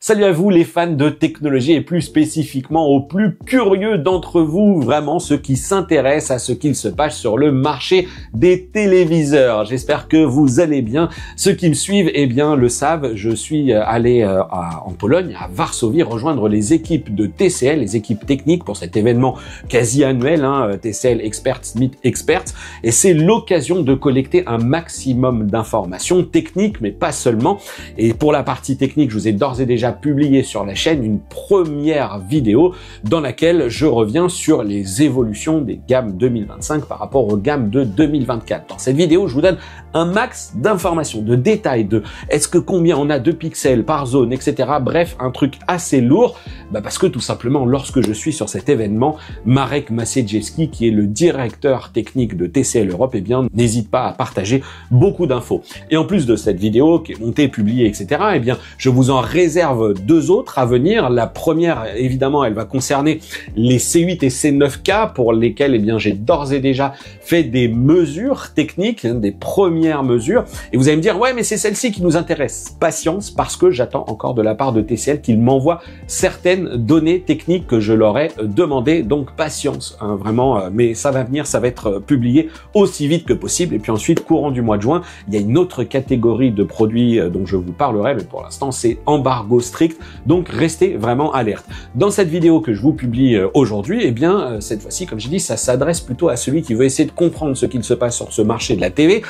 Salut à vous les fans de technologie et plus spécifiquement aux plus curieux d'entre vous, vraiment ceux qui s'intéressent à ce qu'il se passe sur le marché des téléviseurs. J'espère que vous allez bien. Ceux qui me suivent, eh bien, le savent, je suis allé en Pologne, à Varsovie, rejoindre les équipes de TCL, les équipes techniques pour cet événement quasi annuel, TCL Experts Meet Experts, et c'est l'occasion de collecter un maximum d'informations techniques, mais pas seulement. Et pour la partie technique, je vous ai d'ores et déjà publié sur la chaîne une première vidéo dans laquelle je reviens sur les évolutions des gammes 2025 par rapport aux gammes de 2024. Dans cette vidéo, je vous donne un max d'informations, de détails, de est-ce que combien on a de pixels par zone, etc. Bref, un truc assez lourd, parce que tout simplement, lorsque je suis sur cet événement, Marek Masiejewski, qui est le directeur technique de TCL Europe, eh bien, n'hésite pas à partager beaucoup d'infos. Et en plus de cette vidéo qui est montée, publiée, etc., eh bien, je vous en réserve deux autres à venir. La première, évidemment, elle va concerner les C8 et C9K pour lesquels, eh bien, j'ai d'ores et déjà fait des mesures techniques, des premières mesures. Et vous allez me dire, ouais, mais c'est celle-ci qui nous intéresse. Patience, parce que j'attends encore de la part de TCL qu'ils m'envoient certaines données techniques que je leur ai demandé. Donc, patience, vraiment. Mais ça va venir, ça va être publié aussi vite que possible. Et puis ensuite, courant du mois de juin, il y a une autre catégorie de produits dont je vous parlerai, mais pour l'instant, c'est embargo strict, donc restez vraiment alerte. Dans cette vidéo que je vous publie aujourd'hui, eh bien, cette fois-ci, comme j'ai dit, ça s'adresse plutôt à celui qui veut essayer de comprendre ce qu'il se passe sur ce marché de la TV,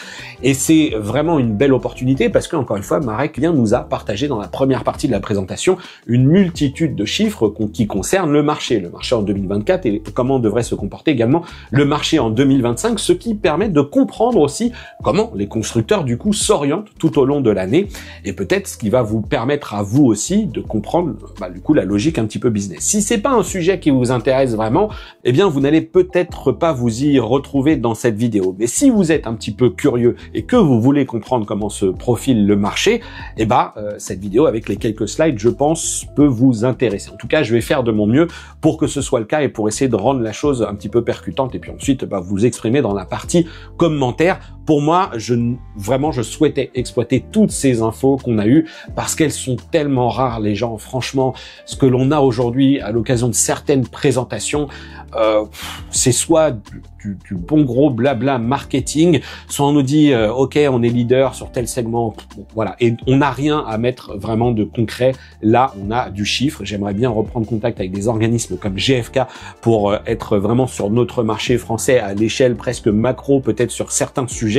et c'est vraiment une belle opportunité parce que, encore une fois, Marek nous a partagé dans la première partie de la présentation une multitude de chiffres qui concernent le marché en 2024 et comment devrait se comporter également le marché en 2025, ce qui permet de comprendre aussi comment les constructeurs, du coup, s'orientent tout au long de l'année, et peut-être ce qui va vous permettre à vous aussi de comprendre du coup la logique un petit peu business. Si c'est pas un sujet qui vous intéresse vraiment, eh bien vous n'allez peut-être pas vous y retrouver dans cette vidéo. Mais si vous êtes un petit peu curieux et que vous voulez comprendre comment se profile le marché, eh ben cette vidéo avec les quelques slides, je pense, peut vous intéresser. En tout cas, je vais faire de mon mieux pour que ce soit le cas et pour essayer de rendre la chose un petit peu percutante et puis ensuite vous exprimer dans la partie commentaires. Pour moi, je souhaitais exploiter toutes ces infos qu'on a eues parce qu'elles sont tellement rares, les gens. Franchement, ce que l'on a aujourd'hui à l'occasion de certaines présentations, c'est soit du bon gros blabla marketing, soit on nous dit ok, on est leader sur tel segment, voilà, et on n'a rien à mettre vraiment de concret. Là, on a du chiffre. J'aimerais bien reprendre contact avec des organismes comme GfK pour être vraiment sur notre marché français à l'échelle presque macro, peut-être sur certains sujets.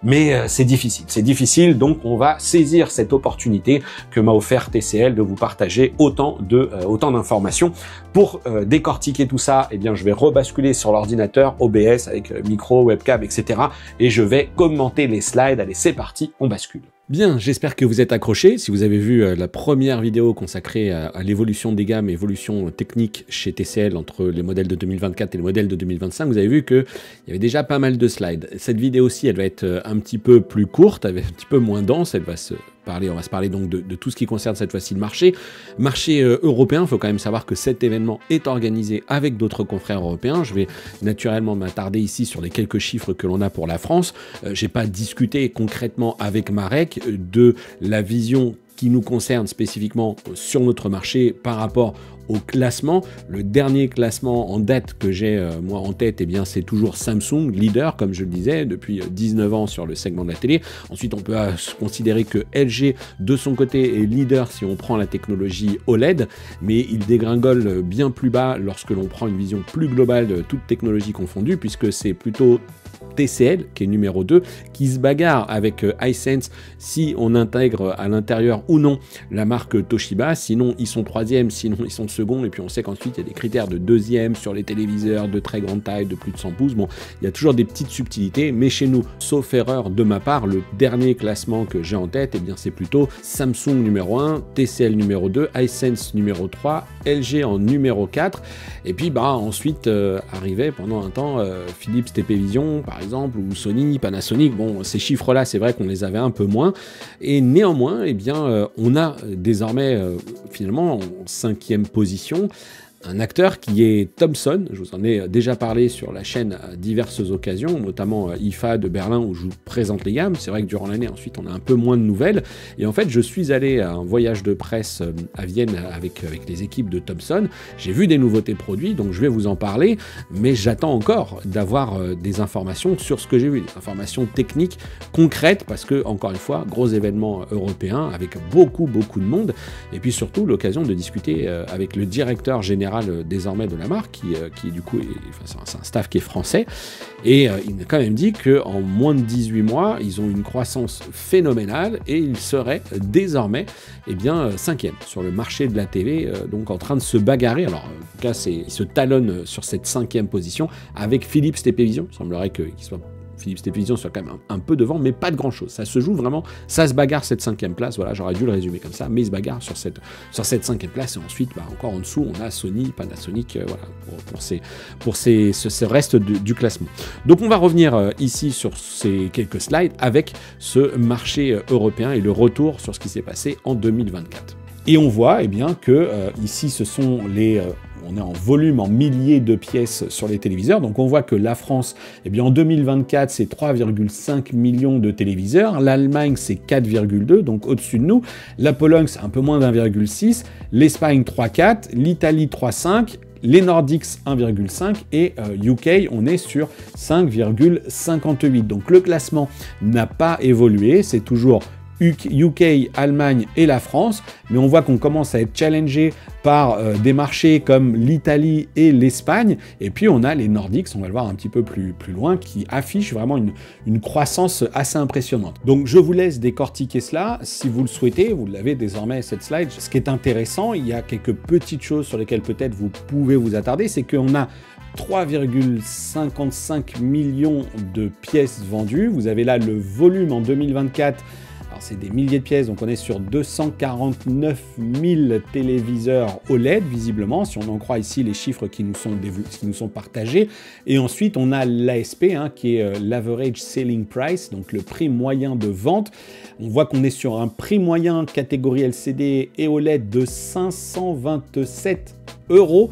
Mais c'est difficile, donc on va saisir cette opportunité que m'a offert TCL de vous partager autant d'informations. Pour décortiquer tout ça, eh bien je vais rebasculer sur l'ordinateur OBS avec micro, webcam, etc. et je vais commenter les slides. Allez, c'est parti, on bascule. Bien, j'espère que vous êtes accrochés. Si vous avez vu la première vidéo consacrée à l'évolution des gammes, évolution technique chez TCL entre les modèles de 2024 et les modèles de 2025, vous avez vu qu'il y avait déjà pas mal de slides. Cette vidéo-ci, elle va être un petit peu plus courte, un petit peu moins dense. On va se parler donc de tout ce qui concerne cette fois-ci le marché. Marché européen, il faut quand même savoir que cet événement est organisé avec d'autres confrères européens. Je vais naturellement m'attarder ici sur les quelques chiffres que l'on a pour la France. J'ai pas discuté concrètement avec Marek de la vision qui nous concerne spécifiquement sur notre marché par rapport au classement. Le dernier classement en date que j'ai moi en tête, eh bien c'est toujours Samsung, leader, comme je le disais, depuis 19 ans sur le segment de la télé. Ensuite, on peut considérer que LG, de son côté, est leader si on prend la technologie OLED, mais il dégringole bien plus bas lorsque l'on prend une vision plus globale de toute technologie confondue, puisque c'est plutôt TCL, qui est numéro 2, qui se bagarre avec Hisense si on intègre à l'intérieur ou non la marque Toshiba. Sinon, ils sont troisième, sinon ils sont second. Et puis, on sait qu'ensuite, il y a des critères de deuxième sur les téléviseurs de très grande taille, de plus de 100 pouces. Bon, il y a toujours des petites subtilités. Mais chez nous, sauf erreur de ma part, le dernier classement que j'ai en tête, eh bien, c'est plutôt Samsung numéro 1, TCL numéro 2, Hisense numéro 3, LG en numéro 4. Et puis, ensuite, arrivait pendant un temps Philips TPvision, par exemple, ou Sony, Panasonic. Bon, ces chiffres-là, c'est vrai qu'on les avait un peu moins. Et néanmoins, eh bien, on a désormais, finalement, en 5e position, un acteur qui est Thomson. Je vous en ai déjà parlé sur la chaîne à diverses occasions, notamment IFA de Berlin où je vous présente les gammes. C'est vrai que durant l'année, ensuite, on a un peu moins de nouvelles. Et en fait, je suis allé à un voyage de presse à Vienne avec les équipes de Thomson. J'ai vu des nouveautés produits, donc je vais vous en parler, mais j'attends encore d'avoir des informations sur ce que j'ai vu, des informations techniques concrètes, parce que, encore une fois, gros événement européen avec beaucoup de monde, et puis surtout l'occasion de discuter avec le directeur général désormais de la marque, qui du coup, c'est un staff qui est français, et il m'a quand même dit qu'en moins de 18 mois, ils ont une croissance phénoménale, et ils seraient désormais, eh bien, 5e sur le marché de la TV, donc en train de se bagarrer. Alors, en tout cas, ils se talonnent sur cette 5e position avec Philips TPvision. Il semblerait qu'il soit Philips Télévision soit quand même un peu devant, mais pas de grand-chose. Ça se joue vraiment, ça se bagarre cette 5e place, voilà, j'aurais dû le résumer comme ça, mais il se bagarre sur cette 5e place, et ensuite, encore en dessous, on a Sony, Panasonic, voilà, pour ce reste du classement. Donc on va revenir ici sur ces quelques slides avec ce marché européen et le retour sur ce qui s'est passé en 2024. Et on voit, eh bien, que ici, ce sont on est en volume, en milliers de pièces sur les téléviseurs. Donc on voit que la France, eh bien en 2024, c'est 3,5 millions de téléviseurs. L'Allemagne, c'est 4,2, donc au-dessus de nous. La Pologne, c'est un peu moins d'1,6. L'Espagne, 3,4. L'Italie, 3,5. Les Nordiques 1,5 et UK, on est sur 5,58. Donc le classement n'a pas évolué, c'est toujours UK, Allemagne et la France, mais on voit qu'on commence à être challengé par des marchés comme l'Italie et l'Espagne, et puis on a les Nordiques, on va le voir un petit peu plus loin, qui affichent vraiment une croissance assez impressionnante. Donc je vous laisse décortiquer cela, si vous le souhaitez, vous l'avez désormais cette slide. Ce qui est intéressant, il y a quelques petites choses sur lesquelles peut-être vous pouvez vous attarder, c'est qu'on a 3,55 millions de pièces vendues, vous avez là le volume en 2024. Alors c'est des milliers de pièces, donc on est sur 249 000 téléviseurs OLED, visiblement, si on en croit ici les chiffres qui nous sont partagés. Et ensuite, on a l'ASP, qui est l'Average Selling Price, donc le prix moyen de vente. On voit qu'on est sur un prix moyen catégorie LCD et OLED de 527 €.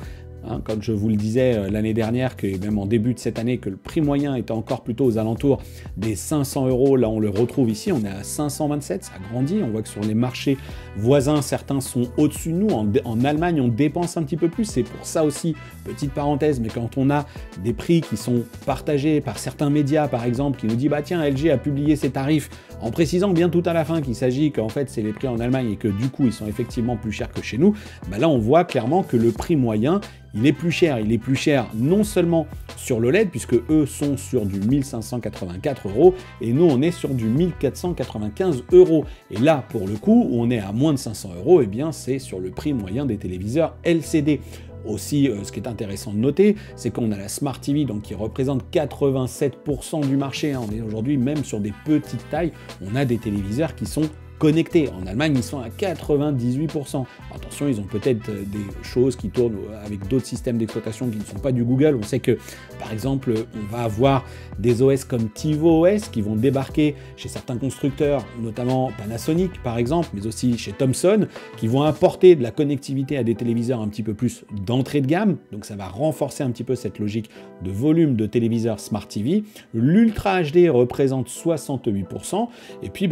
Comme je vous le disais l'année dernière, que même en début de cette année, que le prix moyen était encore plutôt aux alentours des 500 €. Là, on le retrouve ici, on est à 527, ça grandit. On voit que sur les marchés voisins, certains sont au-dessus de nous. En Allemagne, on dépense un petit peu plus. C'est pour ça aussi, petite parenthèse, mais quand on a des prix qui sont partagés par certains médias, par exemple, qui nous disent, bah tiens, LG a publié ses tarifs, en précisant bien tout à la fin qu'il s'agit qu'en fait, c'est les prix en Allemagne et que du coup, ils sont effectivement plus chers que chez nous, bah là, on voit clairement que le prix moyen, il est plus cher. Il est plus cher non seulement sur l'OLED, puisque eux sont sur du 1584 € et nous, on est sur du 1495 €. Et là, pour le coup, où on est à moins de 500 €, eh bien, c'est sur le prix moyen des téléviseurs LCD. Aussi, ce qui est intéressant de noter, c'est qu'on a la Smart TV, donc qui représente 87% du marché. On est aujourd'hui même sur des petites tailles. On a des téléviseurs qui sont connectés. En Allemagne, ils sont à 98%. Attention, ils ont peut-être des choses qui tournent avec d'autres systèmes d'exploitation qui ne sont pas du Google. On sait que, par exemple, on va avoir des OS comme TiVo OS qui vont débarquer chez certains constructeurs, notamment Panasonic par exemple, mais aussi chez Thomson, qui vont apporter de la connectivité à des téléviseurs un petit peu plus d'entrée de gamme. Donc ça va renforcer un petit peu cette logique de volume de téléviseurs Smart TV. L'Ultra HD représente 68%. Et puis,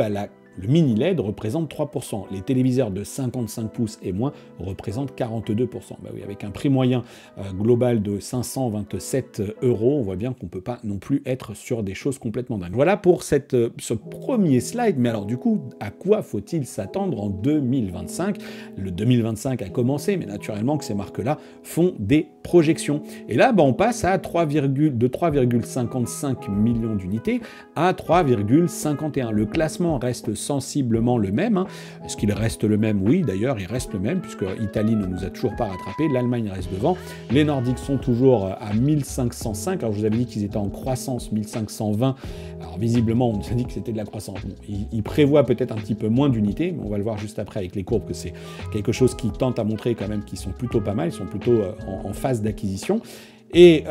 le mini LED représente 3%. Les téléviseurs de 55 pouces et moins représentent 42%. Bah oui, avec un prix moyen global de 527 €, on voit bien qu'on ne peut pas non plus être sur des choses complètement dingues. Voilà pour ce premier slide. Mais alors du coup, à quoi faut-il s'attendre en 2025 ? Le 2025 a commencé, mais naturellement que ces marques-là font des projections. Et là, on passe de 3,55 millions d'unités à 3,51. Le classement reste sensiblement le même. Est-ce qu'il reste le même ? Oui, d'ailleurs, il reste le même, puisque l'Italie ne nous a toujours pas rattrapé, l'Allemagne reste devant, les Nordiques sont toujours à 1505, alors je vous avais dit qu'ils étaient en croissance, 1520, alors visiblement, on nous a dit que c'était de la croissance. Bon, ils prévoient peut-être un petit peu moins d'unités, mais on va le voir juste après avec les courbes, que c'est quelque chose qui tente à montrer quand même qu'ils sont plutôt pas mal, ils sont plutôt en phase d'acquisition. Et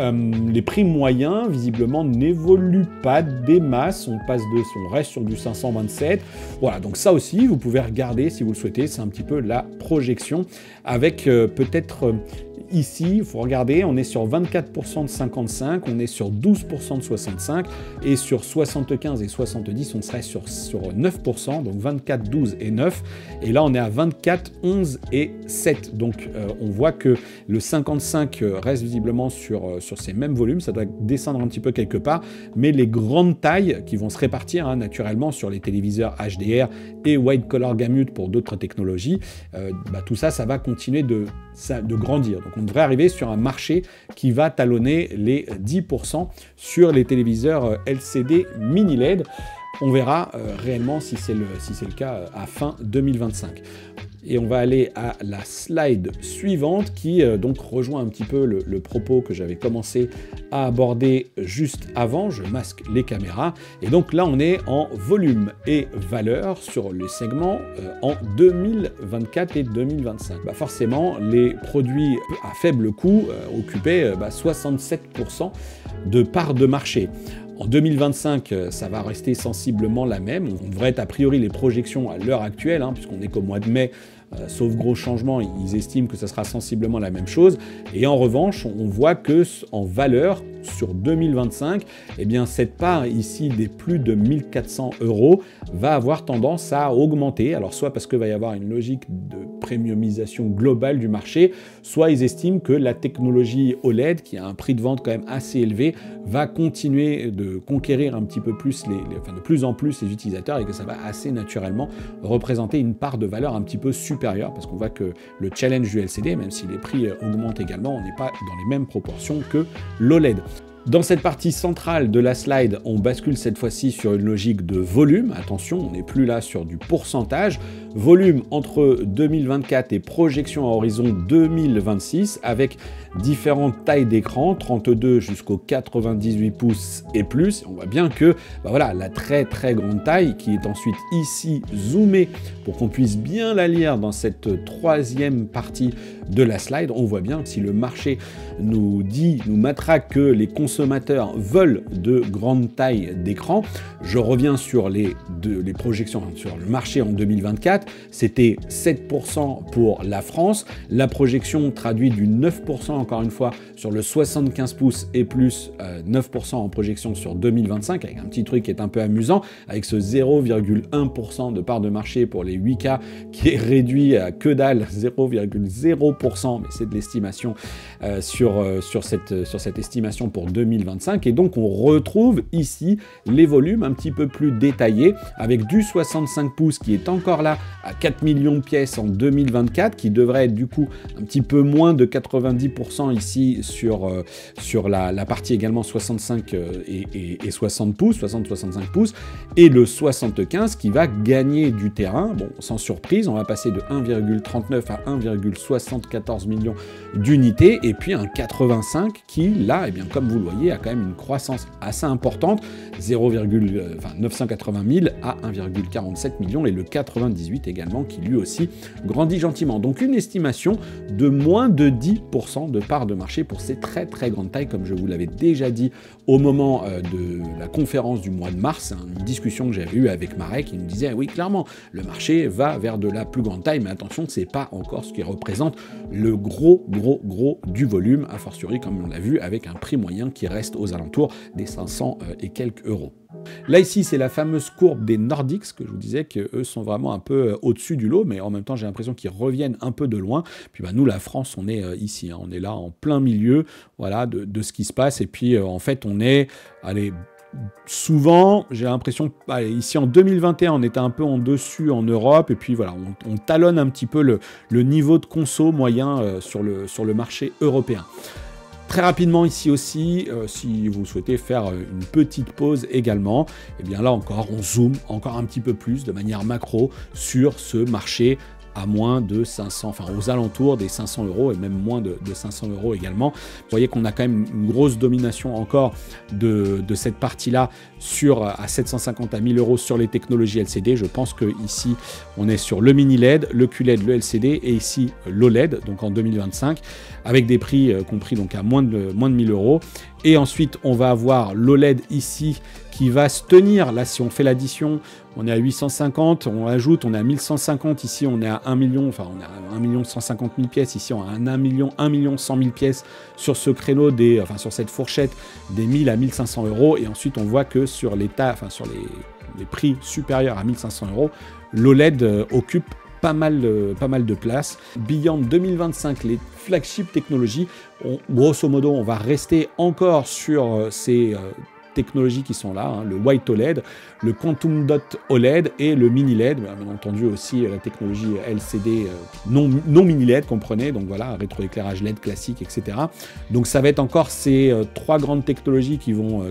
les prix moyens, visiblement, n'évoluent pas des masses. On reste sur du 527. Voilà, donc ça aussi, vous pouvez regarder si vous le souhaitez. C'est un petit peu la projection avec peut-être... ici, il faut regarder, on est sur 24% de 55, on est sur 12% de 65, et sur 75 et 70, on serait sur 9%, donc 24, 12 et 9, et là on est à 24, 11 et 7. Donc on voit que le 55 reste visiblement sur ces mêmes volumes, ça doit descendre un petit peu quelque part, mais les grandes tailles qui vont se répartir naturellement sur les téléviseurs HDR et White Color Gamut pour d'autres technologies, tout ça, ça va continuer de grandir. Donc on devrait arriver sur un marché qui va talonner les 10% sur les téléviseurs LCD mini LED. On verra réellement si c'est le cas à fin 2025. Et on va aller à la slide suivante qui donc rejoint un petit peu le propos que j'avais commencé à aborder juste avant. Je masque les caméras. Et donc là, on est en volume et valeur sur les segments en 2024 et 2025. Forcément, les produits à faible coût occupaient 67% de part de marché. En 2025, ça va rester sensiblement la même. On devrait être a priori les projections à l'heure actuelle, puisqu'on n'est qu'au mois de mai, sauf gros changements, ils estiment que ça sera sensiblement la même chose. Et en revanche, on voit que en valeur, sur 2025, eh bien, cette part ici des plus de 1400 € va avoir tendance à augmenter. Alors soit parce qu'il va y avoir une logique de premiumisation globale du marché, soit ils estiment que la technologie OLED, qui a un prix de vente quand même assez élevé, va continuer de conquérir un petit peu plus, de plus en plus les utilisateurs, et que ça va assez naturellement représenter une part de valeur un petit peu supérieure, parce qu'on voit que le challenge du LCD, même si les prix augmentent également, on n'est pas dans les mêmes proportions que l'OLED. Dans cette partie centrale de la slide, on bascule cette fois-ci sur une logique de volume. Attention, on n'est plus là sur du pourcentage. Volume entre 2024 et projection à horizon 2026, avec différentes tailles d'écran, 32 jusqu'au 98 pouces et plus. On voit bien que voilà, la très très grande taille qui est ensuite ici zoomée pour qu'on puisse bien la lire dans cette troisième partie de la slide. On voit bien que si le marché nous matraque que les consommateurs veulent de grandes tailles d'écran, je reviens sur les projections sur le marché en 2024, c'était 7% pour la France. La projection traduit du 9% encore une fois sur le 75 pouces et plus 9% en projection sur 2025, avec un petit truc qui est un peu amusant, avec ce 0,1% de part de marché pour les 8K qui est réduit à que dalle, 0,0%, mais c'est de l'estimation sur cette estimation pour 2025. Et donc on retrouve ici les volumes un petit peu plus détaillés, avec du 65 pouces qui est encore là à 4 millions de pièces en 2024, qui devrait être du coup un petit peu moins de 90% ici sur la partie également 65 et 60 pouces, 60-65 pouces, et le 75 qui va gagner du terrain. Bon, sans surprise, on va passer de 1,39 à 1,74 millions d'unités, et puis un 85 qui, là, comme vous le voyez, a quand même une croissance assez importante, 980 000 à 1,47 million, et le 98 également qui lui aussi grandit gentiment. Donc une estimation de moins de 10% de part de marché pour ces très très grandes tailles, comme je vous l'avais déjà dit au moment de la conférence du mois de mars, une discussion que j'avais eue avec Marek, qui nous disait oui, clairement, le marché va vers de la plus grande taille, mais attention, c'est pas encore ce qui représente le gros du volume, a fortiori comme on l'a vu, avec un prix moyen qui reste aux alentours des 500 et quelques euros. Là ici c'est la fameuse courbe des Nordics, que je vous disais qu'eux sont vraiment un peu au-dessus du lot, mais en même temps j'ai l'impression qu'ils reviennent un peu de loin. Puis nous, la France, on est ici, on est là en plein milieu, voilà, de ce qui se passe, et puis en fait on est, souvent, j'ai l'impression, ici en 2021, on était un peu en dessus en Europe, et puis voilà, on talonne un petit peu le niveau de conso moyen sur le marché européen. Très rapidement ici aussi, si vous souhaitez faire une petite pause également, et bien là encore, on zoome encore un petit peu plus de manière macro sur ce marché à moins de 500, enfin aux alentours des 500 euros, et même moins de 500 euros également. Vous voyez qu'on a quand même une grosse domination encore de cette partie-là à 750 à 1000 euros sur les technologies LCD. Je pense que ici on est sur le mini LED, le QLED, le LCD, et ici l'OLED, donc en 2025, avec des prix compris donc à moins de 1000 euros. Et ensuite, on va avoir l'OLED ici qui va se tenir. Là, si on fait l'addition, on est à 850, on ajoute, on est à 1150, ici on est à 1 million, enfin on est à 1 150 000 pièces, ici on est à 1 million 100 000 pièces sur ce créneau, sur cette fourchette des 1000 à 1500 euros, et ensuite on voit que sur sur les prix supérieurs à 1500 euros, l'OLED occupe pas mal de place. Beyond 2025, les flagship technologies, grosso modo, on va rester encore sur ces technologies qui sont là, hein, le White OLED, le Quantum Dot OLED et le Mini LED, bien entendu aussi la technologie LCD non Mini LED, comprenez, donc voilà, rétroéclairage LED classique, etc. Donc ça va être encore ces trois grandes technologies qui vont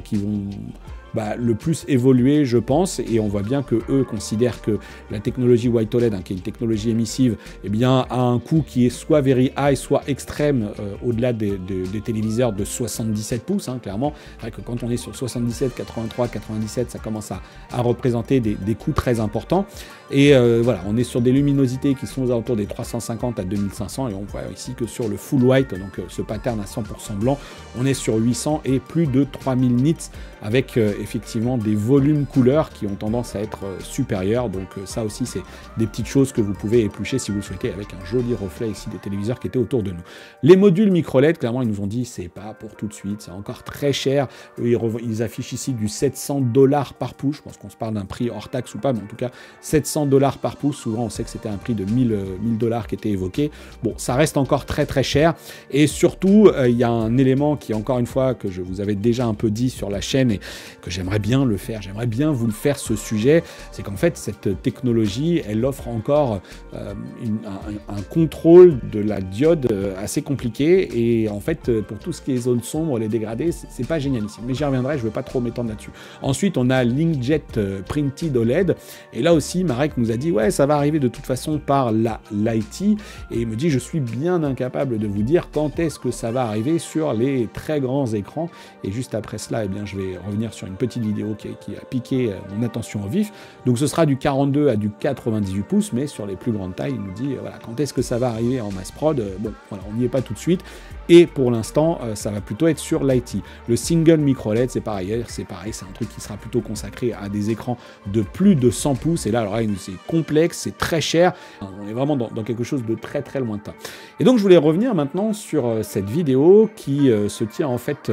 le plus évolué, je pense, et on voit bien que eux considèrent que la technologie White OLED, qui est une technologie émissive, eh bien, a un coût qui est soit very high, soit extrême au-delà des téléviseurs de 77 pouces, clairement. C'est vrai que quand on est sur 77, 83, 97, ça commence à représenter des coûts très importants. Et voilà, on est sur des luminosités qui sont aux alentours des 350 à 2500, et on voit ici que sur le full white, donc ce pattern à 100% blanc, on est sur 800 et plus de 3000 nits avec effectivement des volumes couleurs qui ont tendance à être supérieurs. Donc ça aussi, c'est des petites choses que vous pouvez éplucher si vous le souhaitez, avec un joli reflet ici des téléviseurs qui étaient autour de nous. Les modules micro LED, clairement, ils nous ont dit c'est pas pour tout de suite, c'est encore très cher. Ils affichent ici du 700 $ par pouce. Je pense qu'on se parle d'un prix hors taxe ou pas, mais en tout cas 700 $ par pouce. Souvent, on sait que c'était un prix de 1000 $ qui était évoqué. Bon, ça reste encore très très cher. Et surtout, il y a un élément qui, encore une fois, que je vous avais déjà un peu dit sur la chaîne et que j'aimerais bien le faire, j'aimerais bien vous le faire, ce sujet, c'est qu'en fait, cette technologie, elle offre encore un contrôle de la diode assez compliqué, et en fait, pour tout ce qui est zone sombre, les dégradés, c'est pas génialissime. Mais j'y reviendrai, je ne vais pas trop m'étendre là-dessus. Ensuite, on a l'Inkjet Printed OLED, et là aussi, Marek nous a dit, ouais, ça va arriver de toute façon par l'IT, et il me dit, je suis bien incapable de vous dire quand est-ce que ça va arriver sur les très grands écrans, et juste après cela, eh bien, je vais revenir sur une petite vidéo qui a piqué mon attention au vif. Donc ce sera du 42 à du 98 pouces, mais sur les plus grandes tailles, il nous dit voilà, quand est-ce que ça va arriver en mass prod. Bon, voilà, on n'y est pas tout de suite, et pour l'instant, ça va plutôt être sur l'IT. Le single micro LED, c'est pareil, c'est un truc qui sera plutôt consacré à des écrans de plus de 100 pouces, et là, alors c'est complexe, c'est très cher, on est vraiment dans quelque chose de très très lointain. Et donc je voulais revenir maintenant sur cette vidéo qui se tient en fait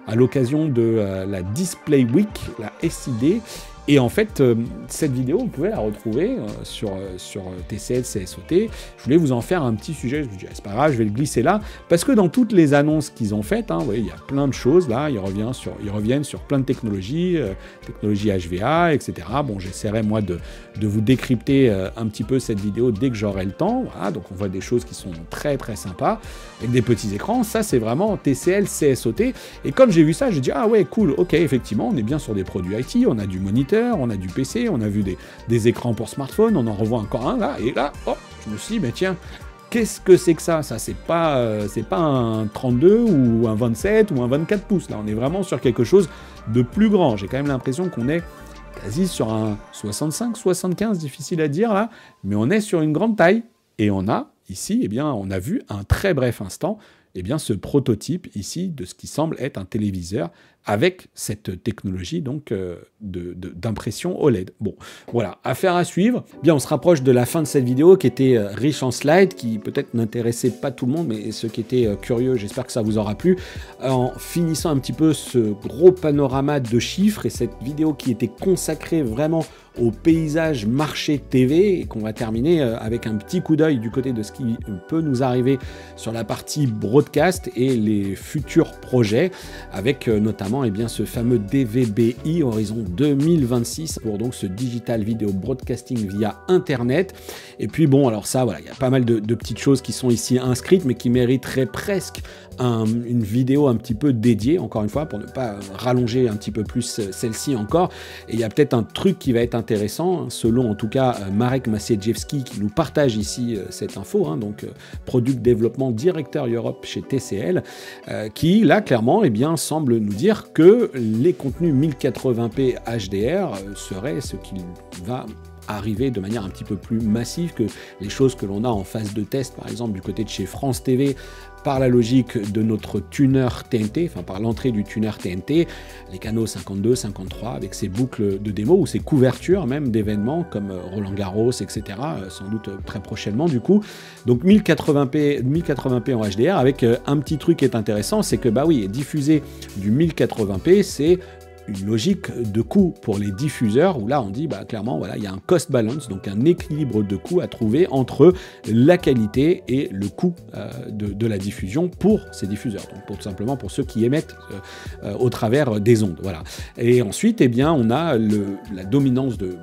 à l'occasion de la Display Week, la SID. Et en fait, cette vidéo, vous pouvez la retrouver sur TCL, CSOT. Je voulais vous en faire un petit sujet. Je me dis, c'est pas grave, je vais le glisser là. Parce que dans toutes les annonces qu'ils ont faites, vous voyez, il y a plein de choses là. Ils reviennent sur plein de technologies, technologie HVA, etc. Bon, j'essaierai moi de vous décrypter un petit peu cette vidéo dès que j'aurai le temps. Voilà, donc on voit des choses qui sont très très sympas, avec des petits écrans. Ça, c'est vraiment TCL, CSOT. Et comme j'ai vu ça, j'ai dit, ah ouais, cool, ok, effectivement, on est bien sur des produits IT, on a du moniteur, on a du PC, on a vu des écrans pour smartphone, on en revoit encore un là, et là, oh, je me suis dit, mais tiens, qu'est-ce que c'est que ça? Ça, c'est pas un 32 ou un 27 ou un 24 pouces, là, on est vraiment sur quelque chose de plus grand. J'ai quand même l'impression qu'on est quasi sur un 65, 75, difficile à dire là, mais on est sur une grande taille, et on a ici, eh bien, on a vu un très bref instant, eh bien, ce prototype ici de ce qui semble être un téléviseur avec cette technologie donc d'impression OLED. Bon, voilà, affaire à suivre. Bien, on se rapproche de la fin de cette vidéo qui était riche en slides, qui peut-être n'intéressait pas tout le monde, mais ceux qui étaient curieux, j'espère que ça vous aura plu. En finissant un petit peu ce gros panorama de chiffres et cette vidéo qui était consacrée vraiment au paysage marché TV, et qu'on va terminer avec un petit coup d'œil du côté de ce qui peut nous arriver sur la partie broadcast et les futurs projets, avec notamment ce fameux DVB-I horizon 2026 pour donc ce digital video broadcasting via internet. Et puis bon, alors ça, voilà, il y a pas mal de petites choses qui sont ici inscrites, mais qui mériteraient presque une vidéo un petit peu dédiée, encore une fois, pour ne pas rallonger un petit peu plus celle-ci encore. Et il y a peut-être un truc qui va être intéressant, selon en tout cas Marek Maciejewski, qui nous partage ici cette info, donc Product Development Director Europe chez TCL, qui là clairement semble nous dire que les contenus 1080p HDR seraient ce qu'il va arriver de manière un petit peu plus massive que les choses que l'on a en phase de test, par exemple du côté de chez France TV, par la logique de notre tuner TNT, enfin par l'entrée du tuner TNT, les canaux 52, 53, avec ces boucles de démo ou ces couvertures même d'événements comme Roland Garros, etc., sans doute très prochainement du coup. Donc 1080p en HDR, avec un petit truc qui est intéressant, c'est que bah oui, diffuser du 1080p, c'est une logique de coût pour les diffuseurs, où là on dit bah, clairement voilà, il y a un cost balance, donc un équilibre de coût à trouver entre la qualité et le coût de la diffusion pour ces diffuseurs, donc tout simplement pour ceux qui émettent au travers des ondes. Voilà. Et ensuite, eh bien, on a la dominance de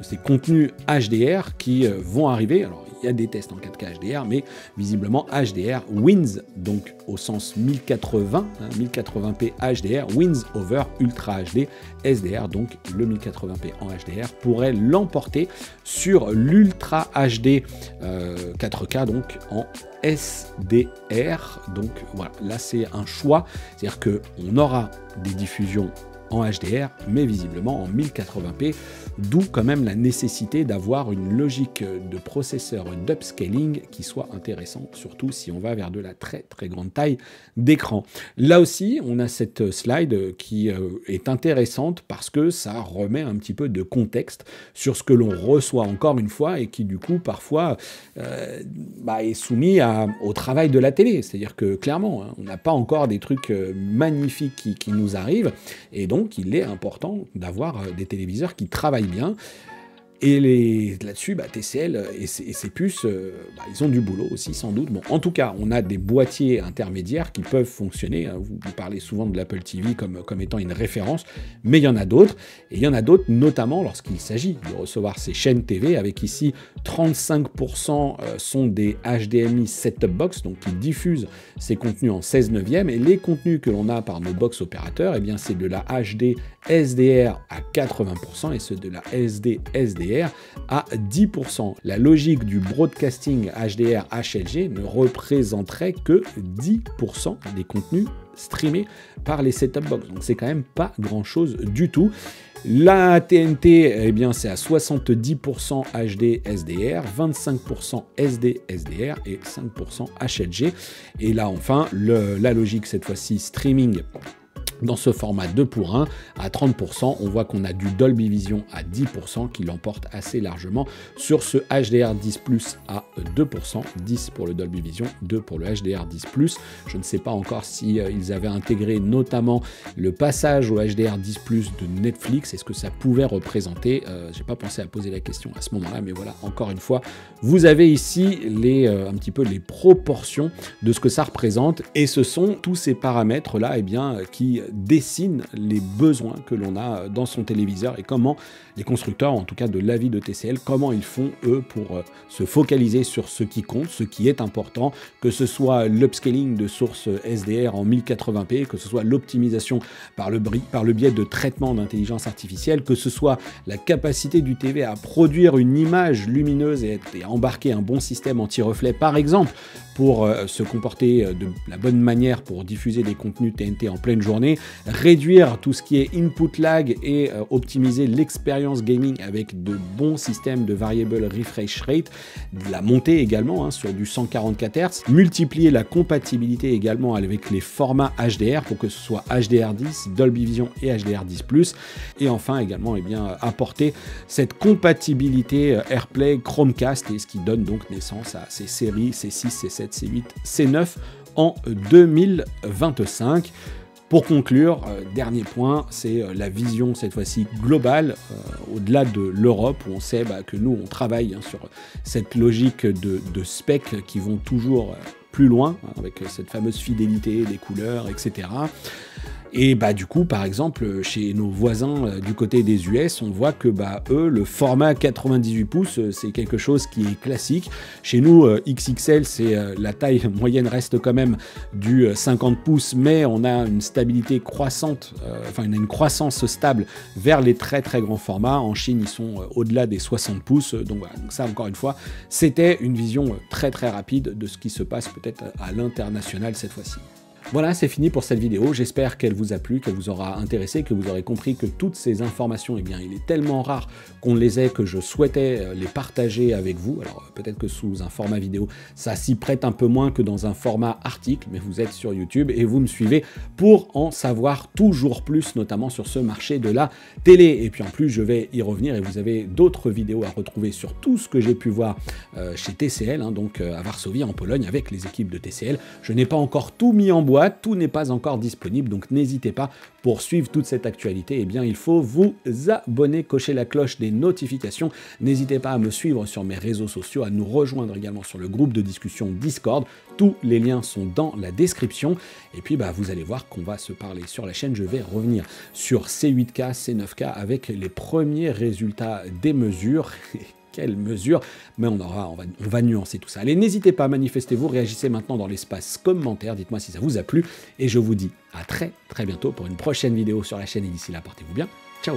ces contenus HDR qui vont arriver. Alors, il y a des tests en 4K HDR, mais visiblement HDR wins, donc au sens 1080, 1080p HDR wins over Ultra HD SDR, donc le 1080p en HDR pourrait l'emporter sur l'Ultra HD 4K, donc en SDR. Donc voilà, là c'est un choix, c'est-à-dire qu'on aura des diffusions en HDR, mais visiblement en 1080p, d'où quand même la nécessité d'avoir une logique de processeur d'upscaling qui soit intéressante, surtout si on va vers de la très très grande taille d'écran. Là aussi, on a cette slide qui est intéressante parce que ça remet un petit peu de contexte sur ce que l'on reçoit encore une fois et qui du coup parfois est soumis au travail de la télé. C'est-à-dire que clairement, on n'a pas encore des trucs magnifiques qui nous arrivent, et donc il est important d'avoir des téléviseurs qui travaillent bien. Et là-dessus, TCL et ses puces, ils ont du boulot aussi, sans doute. Bon, en tout cas, on a des boîtiers intermédiaires qui peuvent fonctionner. Vous parlez souvent de l'Apple TV comme étant une référence, mais il y en a d'autres. Et il y en a d'autres, notamment lorsqu'il s'agit de recevoir ces chaînes TV, avec ici 35% sont des HDMI set-top box, donc qui diffusent ces contenus en 16/9. Et les contenus que l'on a par nos box opérateurs, eh bien, c'est de la HD SDR à 80% et ceux de la SD SDR à 10%. La logique du broadcasting HDR HLG ne représenterait que 10% des contenus streamés par les set-top box. Donc c'est quand même pas grand-chose du tout. La TNT, eh bien, c'est à 70% HD SDR, 25% SD SDR et 5% HLG. Et là, enfin, la logique, cette fois-ci, streaming dans ce format 2 pour 1 à 30%, on voit qu'on a du Dolby Vision à 10% qui l'emporte assez largement sur ce HDR10+ à 2%, 10 pour le Dolby Vision, 2 pour le HDR10+. Je ne sais pas encore si ils avaient intégré notamment le passage au HDR10+ de Netflix, est-ce que ça pouvait représenter, j'ai pas pensé à poser la question à ce moment-là, mais voilà, encore une fois, vous avez ici un petit peu les proportions de ce que ça représente, et ce sont tous ces paramètres-là, qui dessine les besoins que l'on a dans son téléviseur et comment les constructeurs, en tout cas de l'avis de TCL, comment ils font eux pour se focaliser sur ce qui compte, ce qui est important, que ce soit l'upscaling de sources SDR en 1080p, que ce soit l'optimisation par le biais de traitement d'intelligence artificielle, que ce soit la capacité du TV à produire une image lumineuse et à embarquer un bon système anti-reflet, par exemple, pour se comporter de la bonne manière pour diffuser des contenus TNT en pleine journée, réduire tout ce qui est input lag et optimiser l'expérience gaming avec de bons systèmes de variable refresh rate, de la montée également sur du 144 Hz, multiplier la compatibilité également avec les formats HDR pour que ce soit HDR10, Dolby Vision et HDR10+, et enfin également apporter cette compatibilité AirPlay Chromecast, et ce qui donne donc naissance à ces séries C6, C7, C8, C9 en 2025. Pour conclure, dernier point, c'est la vision cette fois-ci globale, au-delà de l'Europe, où on sait que nous, on travaille sur cette logique de specs qui vont toujours plus loin, avec cette fameuse fidélité des couleurs, etc. Et du coup, par exemple, chez nos voisins du côté des US, on voit que eux, le format 98 pouces, c'est quelque chose qui est classique. Chez nous, XXL, c'est la taille moyenne reste quand même du 50 pouces, mais on a une stabilité croissante, on a une croissance stable vers les très très grands formats. En Chine, ils sont au-delà des 60 pouces. Donc voilà, donc ça, encore une fois, c'était une vision très très rapide de ce qui se passe peut-être à l'international cette fois-ci. Voilà, c'est fini pour cette vidéo. J'espère qu'elle vous a plu, qu'elle vous aura intéressé, que vous aurez compris que toutes ces informations, eh bien, il est tellement rare qu'on les ait que je souhaitais les partager avec vous. Alors, peut-être que sous un format vidéo, ça s'y prête un peu moins que dans un format article, mais vous êtes sur YouTube et vous me suivez pour en savoir toujours plus, notamment sur ce marché de la télé. Et puis en plus, je vais y revenir et vous avez d'autres vidéos à retrouver sur tout ce que j'ai pu voir chez TCL, hein, donc à Varsovie, en Pologne, avec les équipes de TCL. Je n'ai pas encore tout mis en boîte, tout n'est pas encore disponible, donc n'hésitez pas, pour suivre toute cette actualité, eh bien il faut vous abonner, cocher la cloche des notifications, n'hésitez pas à me suivre sur mes réseaux sociaux, à nous rejoindre également sur le groupe de discussion Discord, tous les liens sont dans la description, et puis vous allez voir qu'on va se parler sur la chaîne, je vais revenir sur C8K, C9K avec les premiers résultats des mesures. Quelle mesure, mais on va nuancer tout ça. Allez, n'hésitez pas, manifestez-vous, réagissez maintenant dans l'espace commentaire, dites-moi si ça vous a plu, et je vous dis à très bientôt pour une prochaine vidéo sur la chaîne, et d'ici là, portez-vous bien, ciao.